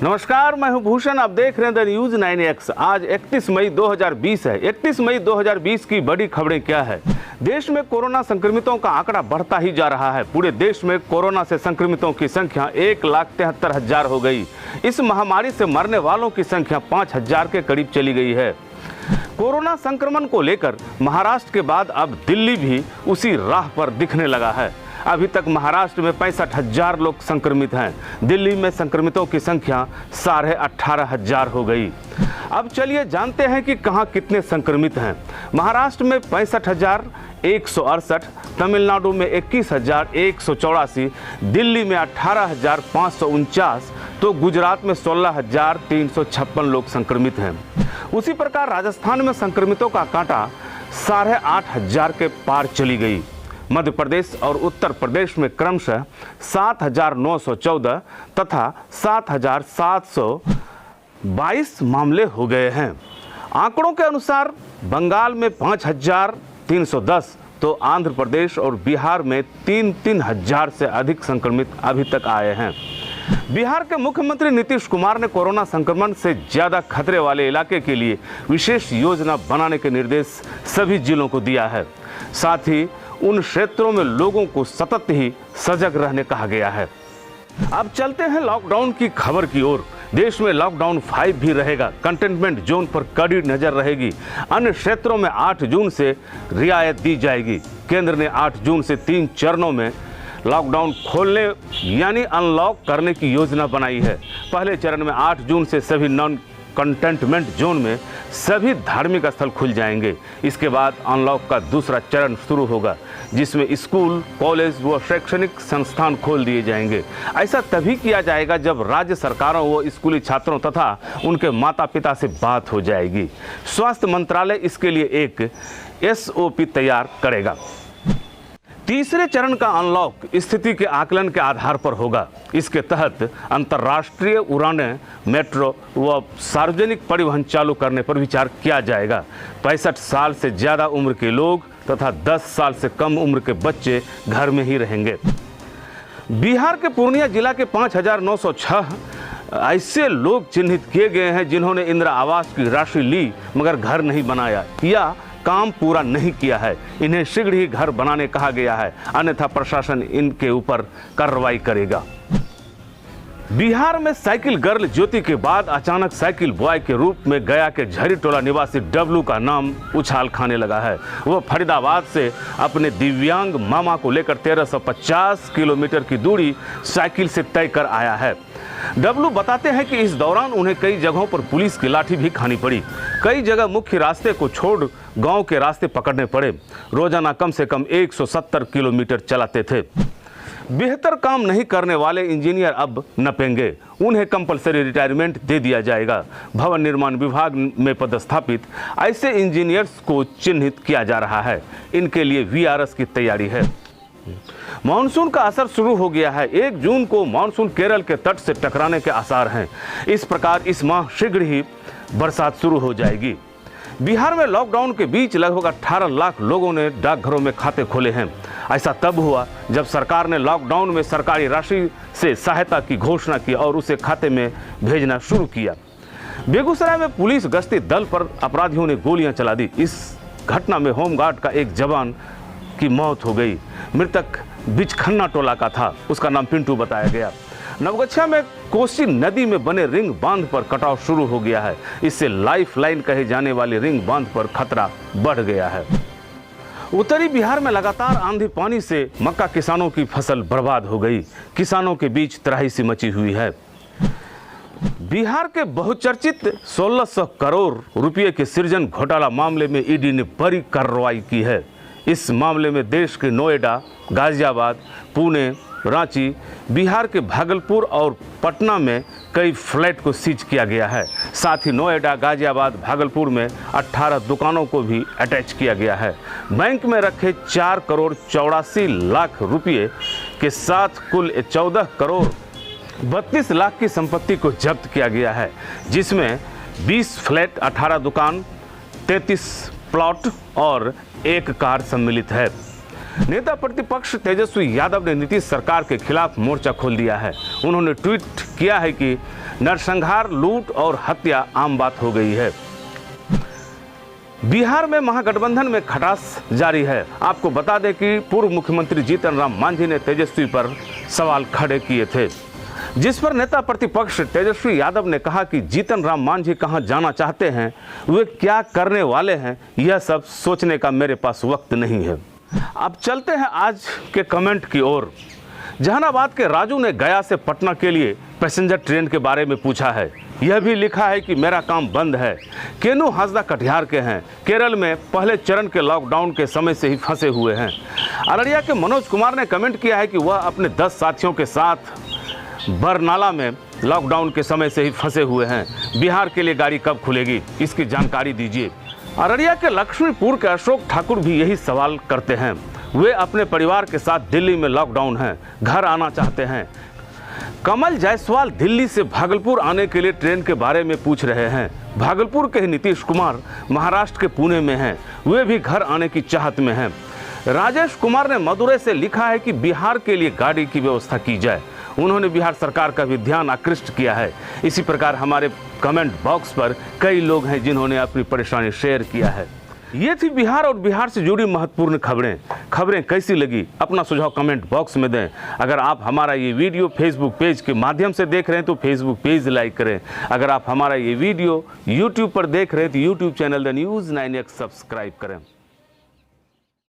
नमस्कार, मैं हूं भूषण। आप देख रहे हैं द न्यूज 9X। आज 31 मई 2020 है। 31 मई 2020 की बड़ी खबरें क्या है? देश में कोरोना संक्रमितों का आंकड़ा बढ़ता ही जा रहा है। पूरे देश में कोरोना से संक्रमितों की संख्या 1,73,000 हो गई। इस महामारी से मरने वालों की संख्या 5,000 के करीब चली गई है। कोरोना संक्रमण को लेकर महाराष्ट्र के बाद अब दिल्ली भी उसी राह पर दिखने लगा है। अभी तक महाराष्ट्र में 65,000 लोग संक्रमित हैं। दिल्ली में संक्रमितों की संख्या 18,500 हो गई। अब चलिए जानते हैं कि कहां कितने संक्रमित हैं। महाराष्ट्र में 65,168, तमिलनाडु में 21,184, दिल्ली में 18,549, तो गुजरात में 16,356 लोग संक्रमित हैं। उसी प्रकार राजस्थान में संक्रमितों का कांटा 8,500 के पार चली गई। मध्य प्रदेश और उत्तर प्रदेश में क्रमशः 7,914 तथा 7,722 मामले हो गए हैं। आंकड़ों के अनुसार बंगाल में 5,310, तो आंध्र प्रदेश और बिहार में 3,000 से अधिक संक्रमित अभी तक आए हैं। बिहार के मुख्यमंत्री नीतीश कुमार ने कोरोना संक्रमण से ज्यादा खतरे वाले इलाके के लिए विशेष योजना बनाने के निर्देश सभी जिलों को दिया है। साथ ही उन क्षेत्रों में लोगों को सतत ही सजग रहने कहा गया है। अब चलते हैं लॉकडाउन की खबर की ओर। देश में लॉकडाउन 5 भी रहेगा। कंटेनमेंट जोन पर कड़ी नजर रहेगी। अन्य क्षेत्रों में 8 जून से रियायत दी जाएगी। केंद्र ने 8 जून से 3 चरणों में लॉकडाउन खोलने यानी अनलॉक करने की योजना बनाई है। पहले चरण में 8 जून से सभी नॉन कंटेनमेंट जोन में सभी धार्मिक स्थल खुल जाएंगे। इसके बाद अनलॉक का दूसरा चरण शुरू होगा, जिसमें स्कूल, कॉलेज व शैक्षणिक संस्थान खोल दिए जाएंगे। ऐसा तभी किया जाएगा जब राज्य सरकारों व स्कूली छात्रों तथा उनके माता पिता से बात हो जाएगी। स्वास्थ्य मंत्रालय इसके लिए एक SOP तैयार करेगा। तीसरे चरण का अनलॉक स्थिति के आकलन के आधार पर होगा। इसके तहत अंतर्राष्ट्रीय उड़ानें, मेट्रो व सार्वजनिक परिवहन चालू करने पर विचार किया जाएगा। 65 साल से ज़्यादा उम्र के लोग तथा 10 साल से कम उम्र के बच्चे घर में ही रहेंगे। बिहार के पूर्णिया जिला के 5,906 ऐसे लोग चिन्हित किए गए हैं जिन्होंने इंदिरा आवास की राशि ली मगर घर नहीं बनाया या काम पूरा नहीं किया है। इन्हें शीघ्र ही घर बनाने कहा गया है, अन्यथा प्रशासन इनके ऊपर कार्रवाई करेगा। बिहार में साइकिल गर्ल ज्योति के बाद अचानक साइकिल बॉय के रूप में गया के झरीटोला निवासी डब्लू का नाम उछाल खाने लगा है। वह फरीदाबाद से अपने दिव्यांग मामा को लेकर 1350 किलोमीटर की दूरी साइकिल से तय कर आया है। डब्लू बताते हैं कि इस दौरान उन्हें कई जगहों पर पुलिस की लाठी भी खानी पड़ी। कई जगह मुख्य रास्ते को छोड़ गांव के रास्ते पकड़ने पड़े। रोजाना कम से कम 170 किलोमीटर चलाते थे। बेहतर काम नहीं करने वाले इंजीनियर अब नपेंगे। उन्हें कंपलसरी रिटायरमेंट दे दिया जाएगा। भवन निर्माण विभाग में पदस्थापित ऐसे इंजीनियर्स को चिन्हित किया जा रहा है। इनके लिए VRS की तैयारी है। मानसून का असर शुरू हो गया है। 1 जून को मानसून केरल के तट से टकराने के आसार हैं। इस प्रकार इस माह शीघ्र ही बरसात शुरू हो जाएगी। बिहार में लॉकडाउन के बीच लगभग 18 लाख लोगों ने डाकघरों में खाते खोले हैं। ऐसा तब हुआ जब सरकार ने लॉकडाउन में सरकारी राशि से सहायता की घोषणा की और उसे खाते में भेजना शुरू किया। बेगूसराय में पुलिस गश्ती दल पर अपराधियों ने गोलियां चला दी। इस घटना में होमगार्ड का एक जवान की मौत हो गई। मृतक बिचखन्ना टोला का था। उसका नाम पिंटू बताया गया। नवगछिया में कोसी नदी में बने रिंग बांध पर कटाव शुरू हो गया है। इससे लाइफ लाइन कहे जाने वाले रिंग बांध पर खतरा बढ़ गया है। उत्तरी बिहार में लगातार आंधी पानी से मक्का किसानों की फसल बर्बाद हो गई। किसानों के बीच त्राही सी मची हुई है। बिहार के बहुचर्चित 1600 करोड़ रुपए के सृजन घोटाला मामले में ईडी ने बड़ी कार्रवाई की है। इस मामले में देश के नोएडा, गाजियाबाद, पुणे, रांची, बिहार के भागलपुर और पटना में कई फ्लैट को सीज किया गया है। साथ ही नोएडा, गाजियाबाद, भागलपुर में 18 दुकानों को भी अटैच किया गया है। बैंक में रखे 4 करोड़ 84 लाख रुपए के साथ कुल 14 करोड़ 32 लाख की संपत्ति को जब्त किया गया है, जिसमें 20 फ्लैट, 18 दुकान, 33 प्लॉट और 1 कार सम्मिलित है। नेता प्रतिपक्ष तेजस्वी यादव ने नीतीश सरकार के खिलाफ मोर्चा खोल दिया है। उन्होंने ट्वीट किया है कि नरसंहार, लूट और हत्या आम बात हो गई है। बिहार में महागठबंधन में खटास जारी है। आपको बता दें कि पूर्व मुख्यमंत्री जीतन राम मांझी ने तेजस्वी पर सवाल खड़े किए थे, जिस पर नेता प्रतिपक्ष तेजस्वी यादव ने कहा कि जीतन राम मांझी कहां जाना चाहते हैं, वे क्या करने वाले हैं, यह सब सोचने का मेरे पास वक्त नहीं है। अब चलते हैं आज के कमेंट की ओर। जहानाबाद के राजू ने गया से पटना के लिए पैसेंजर ट्रेन के बारे में पूछा है। यह भी लिखा है कि मेरा काम बंद है। केनू हाजदा कटिहार के हैं, केरल में पहले चरण के लॉकडाउन के समय से ही फंसे हुए हैं। अररिया के मनोज कुमार ने कमेंट किया है कि वह अपने 10 साथियों के साथ बरनाला में लॉकडाउन के समय से ही फंसे हुए हैं। बिहार के लिए गाड़ी कब खुलेगी, इसकी जानकारी दीजिए। अररिया के लक्ष्मीपुर के अशोक ठाकुर भी यही सवाल करते हैं। वे अपने परिवार के साथ दिल्ली में लॉकडाउन हैं, घर आना चाहते हैं। कमल जायसवाल दिल्ली से भागलपुर आने के लिए ट्रेन के बारे में पूछ रहे हैं। भागलपुर के ही नीतीश कुमार महाराष्ट्र के पुणे में हैं, वे भी घर आने की चाहत में हैं। राजेश कुमार ने मदुरै से लिखा है कि बिहार के लिए गाड़ी की व्यवस्था की जाए। उन्होंने बिहार सरकार का भी ध्यान आकृष्ट किया है। इसी प्रकार हमारे कमेंट बॉक्स पर कई लोग हैं जिन्होंने अपनी परेशानी शेयर किया है। ये थी बिहार और बिहार से जुड़ी महत्वपूर्ण खबरें कैसी लगी, अपना सुझाव कमेंट बॉक्स में दें। अगर आप हमारा ये वीडियो फेसबुक पेज के माध्यम से देख रहे हैं तो फेसबुक पेज लाइक करें। अगर आप हमारा ये वीडियो यूट्यूब पर देख रहे हैं तो YouTube channel the news 9X subscribe करें।